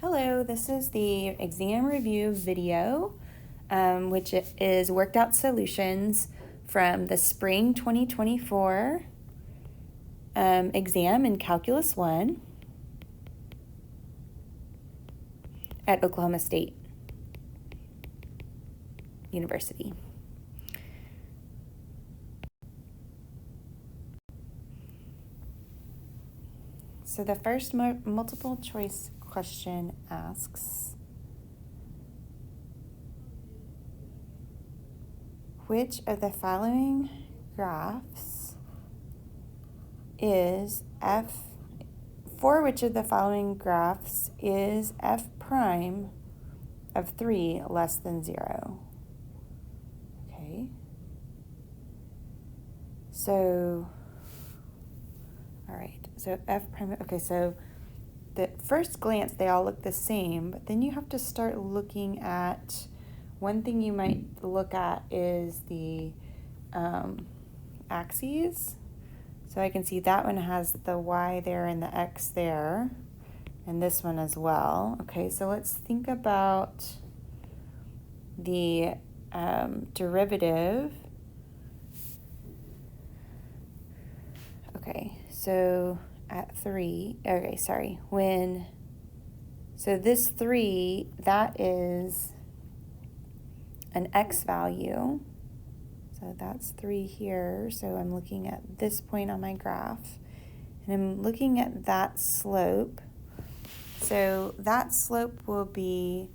Hello, this is the exam review video, which is worked out solutions from the spring 2024 exam in Calculus 1 at Oklahoma State University. So the first multiple choice question asks, which of the following graphs is for which of the following graphs is f prime of 3 less than 0? Okay. So, all right, so f prime, okay, so at first glance they all look the same, but then you have to start looking at, one thing you might look at is the axes. So I can see that one has the y there and the x there, and this one as well. Okay, so let's think about the derivative. Okay, so at 3, okay, sorry, so this 3, that is an x value. So that's 3 here. So I'm looking at this point on my graph, and I'm looking at that slope. So that slope will be,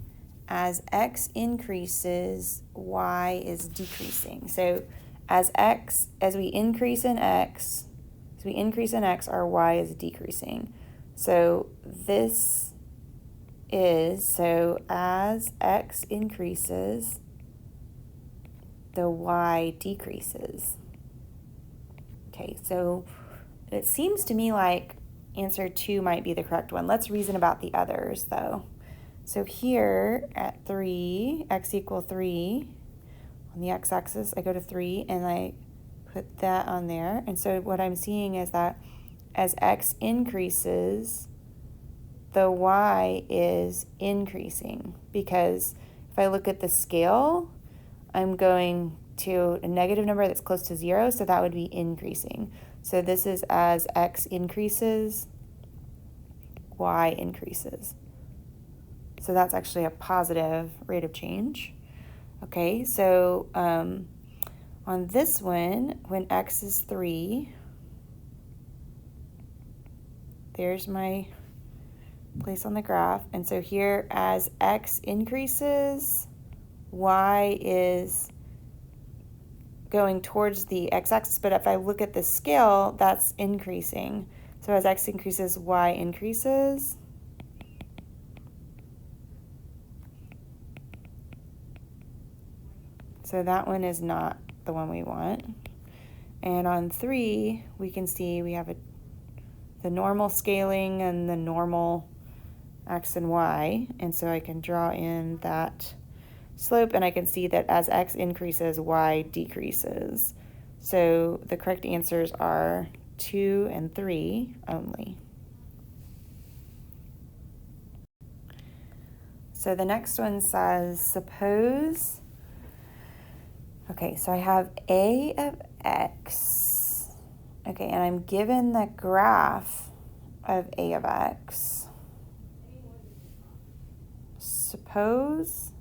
as x increases, y is decreasing. So as we increase in x, our y is decreasing. So this is, so as x increases, the y decreases. Okay, so it seems to me like answer 2 might be the correct one. Let's reason about the others though. So here at 3, x equal 3, on the x-axis I go to 3 and I put that on there. And so what I'm seeing is that as x increases, the y is increasing, because if I look at the scale, I'm going to a negative number that's close to 0, so that would be increasing. So this is as x increases, y increases. So that's actually a positive rate of change. Okay, so on this one, when x is 3, there's my place on the graph. And so here, as x increases, y is going towards the x-axis, but if I look at the scale, that's increasing. So as x increases, y increases. So that one is not the one we want. And on 3, we can see we have the normal scaling and the normal x and y, and so I can draw in that slope, and I can see that as x increases, y decreases. So the correct answers are 2 and 3 only. So the next one says, suppose, okay, so I have a of x, okay, and I'm given the graph of a of x. Suppose,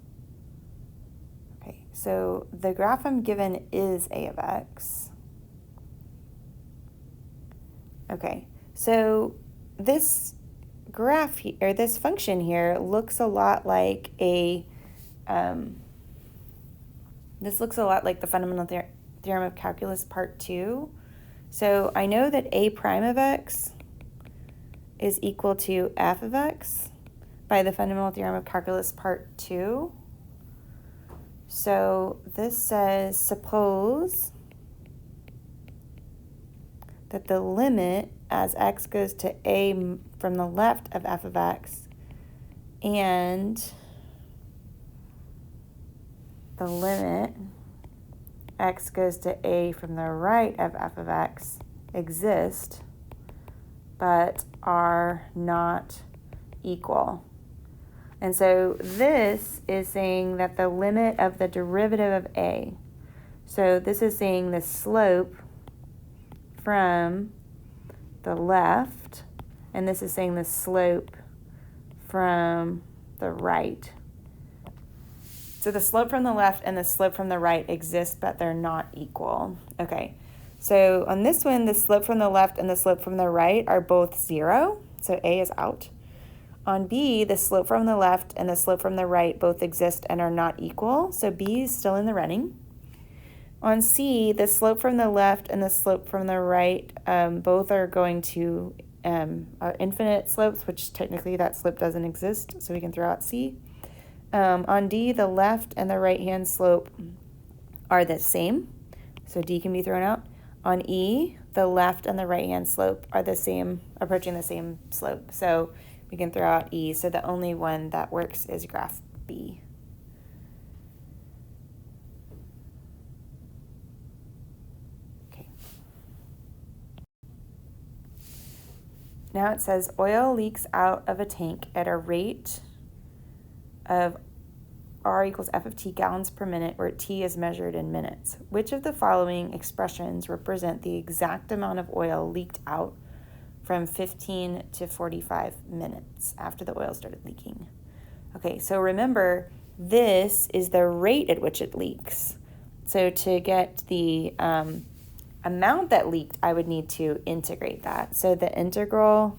okay, so the graph I'm given is a of x. Okay, so this graph here, or this function here, looks a lot like the fundamental theorem of calculus part 2. So I know that a prime of x is equal to f of x by the fundamental theorem of calculus part 2. So this says, suppose that the limit as x goes to a from the left of f of x and the limit x goes to a from the right of f of x exist but are not equal. And so this is saying that the limit of the derivative of a. So this is saying the slope from the left, and this is saying the slope from the right. So the slope from the left and the slope from the right exist, but they're not equal. Okay, so on this one, the slope from the left and the slope from the right are both 0, so A is out. On B, the slope from the left and the slope from the right both exist and are not equal, so B is still in the running. On C, the slope from the left and the slope from the right both are going to are infinite slopes, which technically that slope doesn't exist, so we can throw out C. On D, the left and the right-hand slope are the same, so D can be thrown out. On E, the left and the right-hand slope are the same, approaching the same slope, so we can throw out E. So the only one that works is graph B. Okay. Now it says oil leaks out of a tank at a rate of R equals F of T gallons per minute, where T is measured in minutes. Which of the following expressions represent the exact amount of oil leaked out from 15 to 45 minutes after the oil started leaking? Okay, so remember, this is the rate at which it leaks. So to get the amount that leaked, I would need to integrate that. So the integral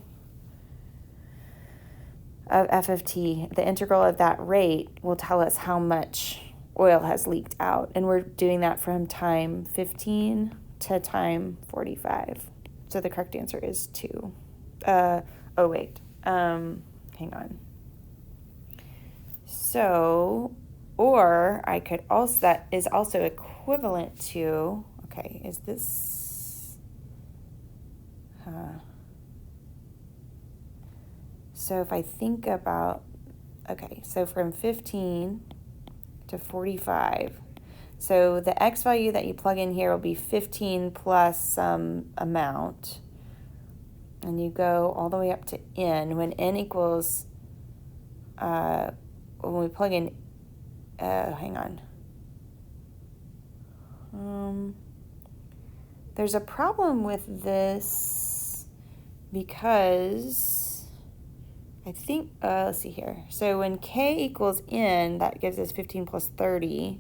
of F of T, the integral of that rate will tell us how much oil has leaked out. And we're doing that from time 15 to time 45. So the correct answer is 2. Hang on. So, or I could also, that is also equivalent to, okay, is this, so if I think about, okay, so from 15 to 45, so the x value that you plug in here will be 15 plus some amount, and you go all the way up to n. When n equals, when we plug in, hang on. There's a problem with this because I think, let's see here. So when k equals n, that gives us 15 plus 30.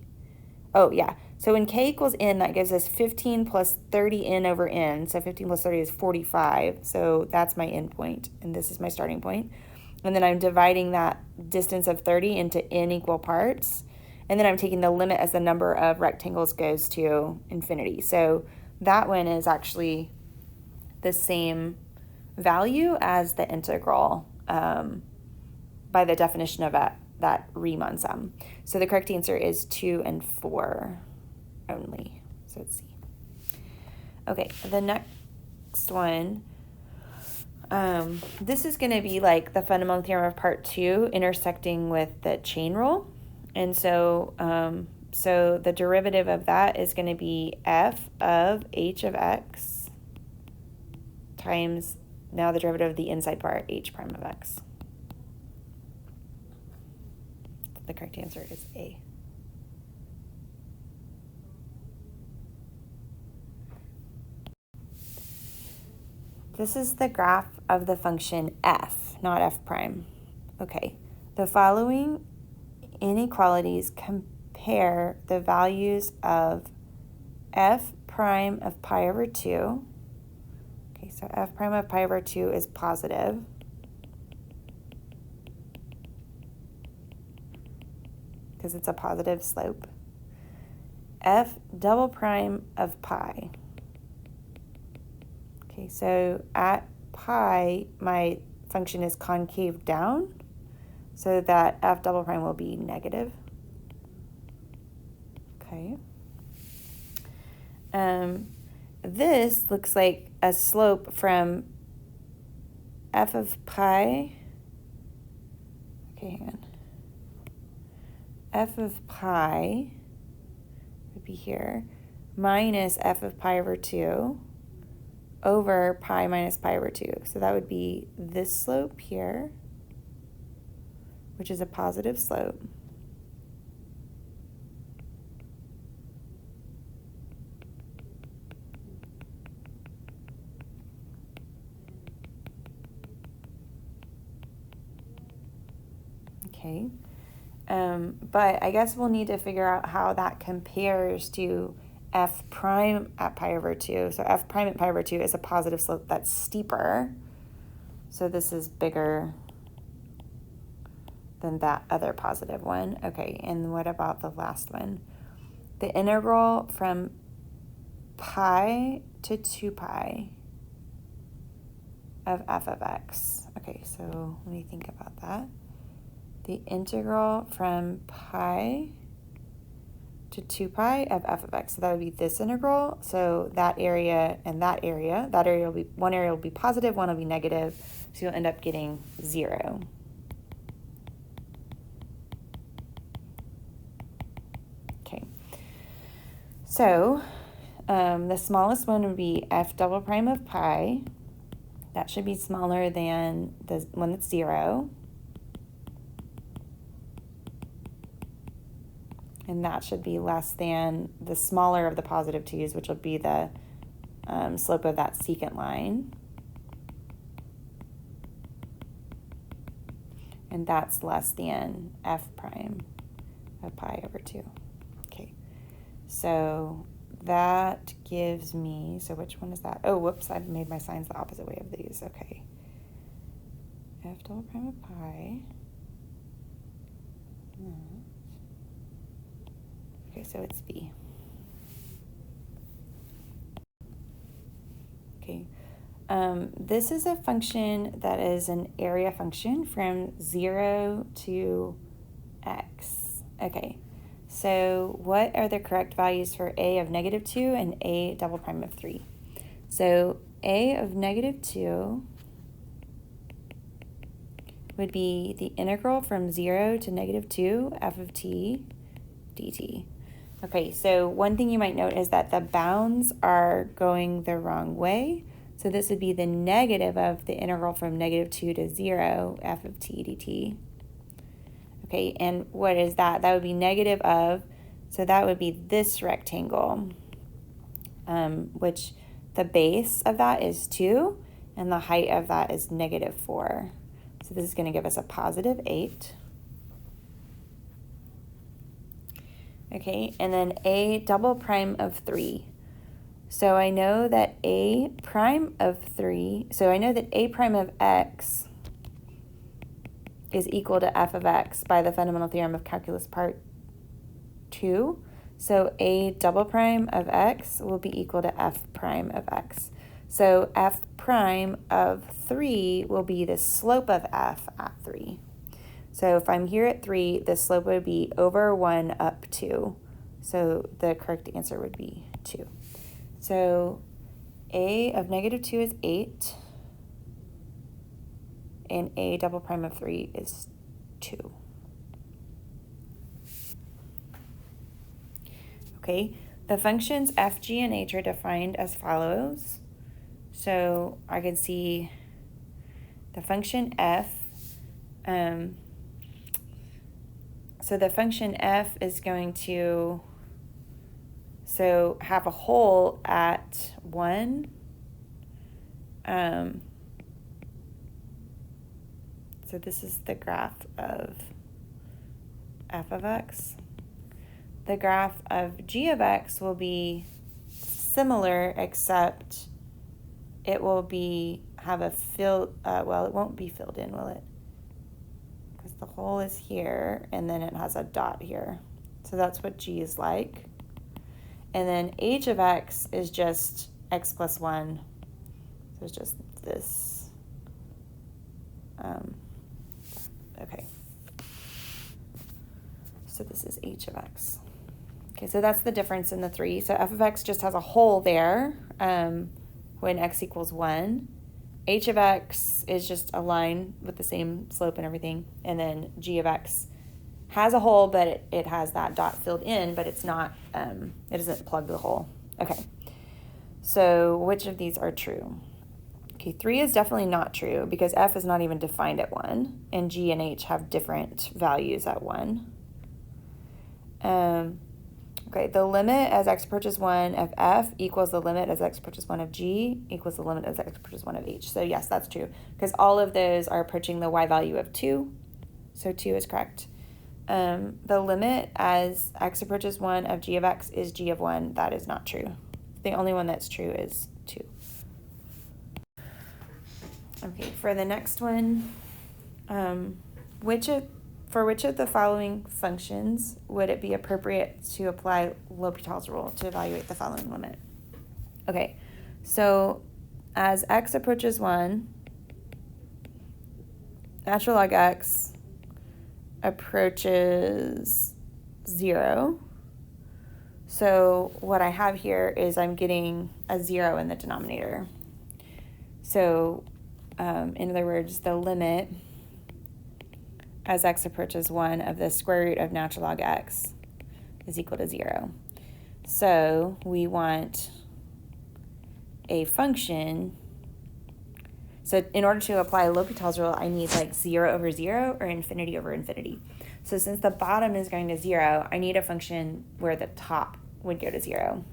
Oh, yeah. So when k equals n, that gives us 15 plus 30n over n. So 15 plus 30 is 45. So that's my endpoint, and this is my starting point. And then I'm dividing that distance of 30 into n equal parts. And then I'm taking the limit as the number of rectangles goes to infinity. So that one is actually the same value as the integral by the definition of that Riemann sum. So the correct answer is 2 and 4 only. So let's see. Okay, the next one. This is going to be like the fundamental theorem of part 2 intersecting with the chain rule. And so, so the derivative of that is going to be f of h of x times, now the derivative of the inside part, h prime of x. The correct answer is A. This is the graph of the function f, not f prime. Okay, the following inequalities compare the values of f prime of pi over 2. Okay, so f prime of pi over 2 is positive. Because it's a positive slope. F double prime of pi. Okay, so at pi, my function is concave down, so that f double prime will be negative. Okay. This looks like a slope from f of pi. Okay, hang on. F of pi would be here, minus f of pi over 2 over pi minus pi over 2. So that would be this slope here, which is a positive slope. Okay. But I guess we'll need to figure out how that compares to f prime at pi over 2. So f prime at pi over 2 is a positive slope that's steeper. So this is bigger than that other positive one. Okay, and what about the last one? The integral from pi to 2 pi of f of x. Okay, so let me think about that. The integral from pi to 2 pi of f of x. So that would be this integral. So that area and that area will be, one area will be positive, one will be negative. So you'll end up getting 0. Okay. So the smallest one would be f double prime of pi. That should be smaller than the one that's 0. And that should be less than the smaller of the positive 2's, which will be the slope of that secant line. And that's less than f prime of pi over 2. Okay, so that gives me, so which one is that? Oh, whoops, I've made my signs the opposite way of these. Okay, f double prime of pi. Okay, so it's B. Okay, this is a function that is an area function from 0 to x. Okay, so what are the correct values for a of negative 2 and a double prime of 3? So a of negative 2 would be the integral from 0 to negative 2 f of t dt. Okay, so one thing you might note is that the bounds are going the wrong way. So this would be the negative of the integral from negative 2 to 0 f of t dt. Okay, and what is that? That would be negative of, so that would be this rectangle, which the base of that is 2, and the height of that is negative 4. So this is going to give us a positive 8. Okay, and then a double prime of 3. So I know that a prime of 3, so I know that a prime of x is equal to f of x by the fundamental theorem of calculus part 2. So a double prime of x will be equal to f prime of x. So f prime of 3 will be the slope of f at 3. So if I'm here at 3, the slope would be over 1 up 2. So the correct answer would be 2. So a of negative 2 is 8. And a double prime of 3 is 2. Okay, the functions f, g, and h are defined as follows. So I can see the function f, so the function f is going to have a hole at 1. So this is the graph of f of x. The graph of g of x will be similar, except it will have a well, it won't be filled in, will it? Because the hole is here, and then it has a dot here. So that's what g is like. And then h of x is just x plus 1. So it's just this. Okay. So this is h of x. Okay, so that's the difference in the 3. So f of x just has a hole there when x equals 1. H of x is just a line with the same slope and everything. And then g of x has a hole, but it has that dot filled in, but it's not, it doesn't plug the hole. Okay, so which of these are true? Okay, Okay, 3 is definitely not true because f is not even defined at 1, and g and h have different values at 1. Okay, the limit as x approaches 1 of f equals the limit as x approaches 1 of g equals the limit as x approaches 1 of h. So yes, that's true because all of those are approaching the y value of 2. So 2 is correct. The limit as x approaches 1 of g of x is g of 1. That is not true. The only one that's true is 2. Okay, for the next one, for which of the following functions would it be appropriate to apply L'Hopital's rule to evaluate the following limit? Okay, so as x approaches 1, natural log x approaches 0. So what I have here is I'm getting a 0 in the denominator. So in other words, the limit as x approaches 1 of the square root of natural log x is equal to 0. So we want a function. So in order to apply L'Hopital's rule, I need like 0 over 0 or infinity over infinity. So since the bottom is going to 0, I need a function where the top would go to 0.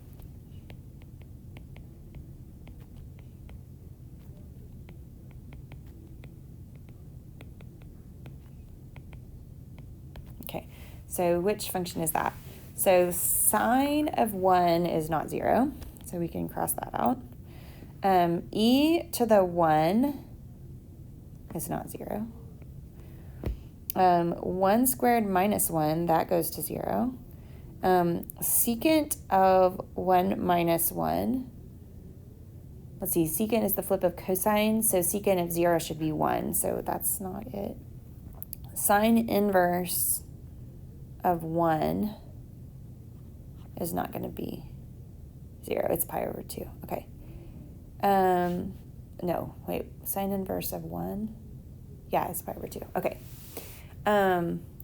Okay, so which function is that? So sine of 1 is not 0, so we can cross that out. E to the 1 is not 0. 1 squared minus 1, that goes to 0. Secant of 1 minus 1. Let's see, secant is the flip of cosine, so secant of 0 should be 1, so that's not it. Sine inverse of 1 is not going to be 0. It's pi over 2. Okay. No, wait. Sine inverse of 1? Yeah, it's pi over 2. Okay.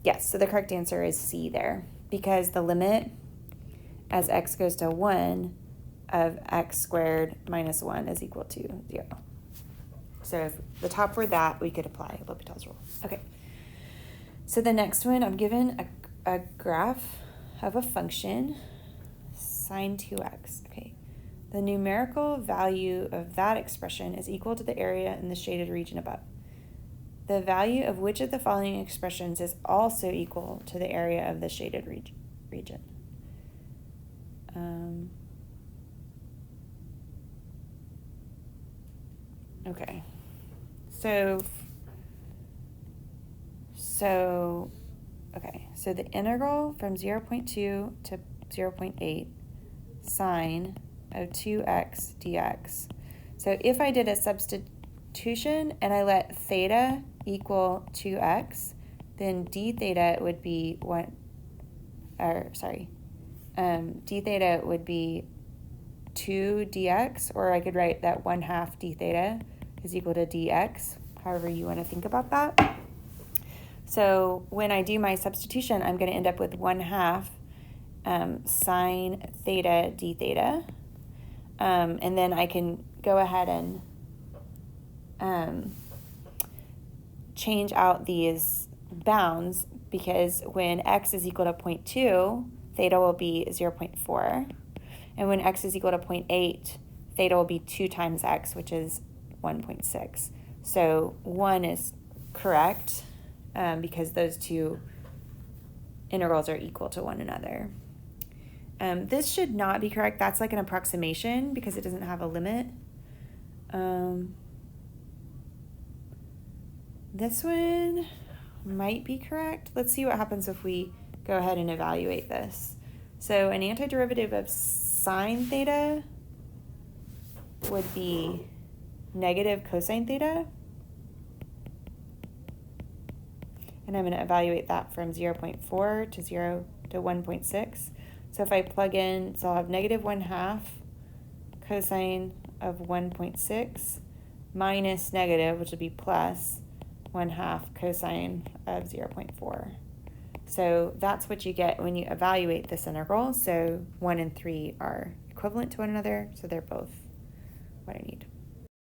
Yes, so the correct answer is C there, because the limit as x goes to 1 of x squared minus 1 is equal to 0. So if the top were that, we could apply L'Hopital's rule. Okay. So the next one, I'm given a graph of a function, sine 2x. Okay. The numerical value of that expression is equal to the area in the shaded region above. The value of which of the following expressions is also equal to the area of the shaded region? Okay. So the integral from 0.2 to 0.8 sine of 2x dx. So if I did a substitution and I let theta equal 2x, then d theta would be d theta would be 2 dx, or I could write that 1/2 d theta is equal to dx, however you want to think about that. So when I do my substitution, I'm going to end up with 1/2 sine theta d theta. And then I can go ahead and change out these bounds, because when x is equal to 0.2, theta will be 0.4. And when x is equal to 0.8, theta will be 2 times x, which is 1.6. So 1 is correct because those two integrals are equal to one another. This should not be correct. That's like an approximation because it doesn't have a limit. This one might be correct. Let's see what happens if we go ahead and evaluate this. So an antiderivative of sine theta would be negative cosine theta. And I'm going to evaluate that from 0.4 to 0 to 1.6. So if I plug in, so I'll have negative 1/2 cosine of 1.6 minus negative, which would be plus 1/2 cosine of 0.4. So that's what you get when you evaluate this integral. So 1 and 3 are equivalent to one another, so they're both what I need.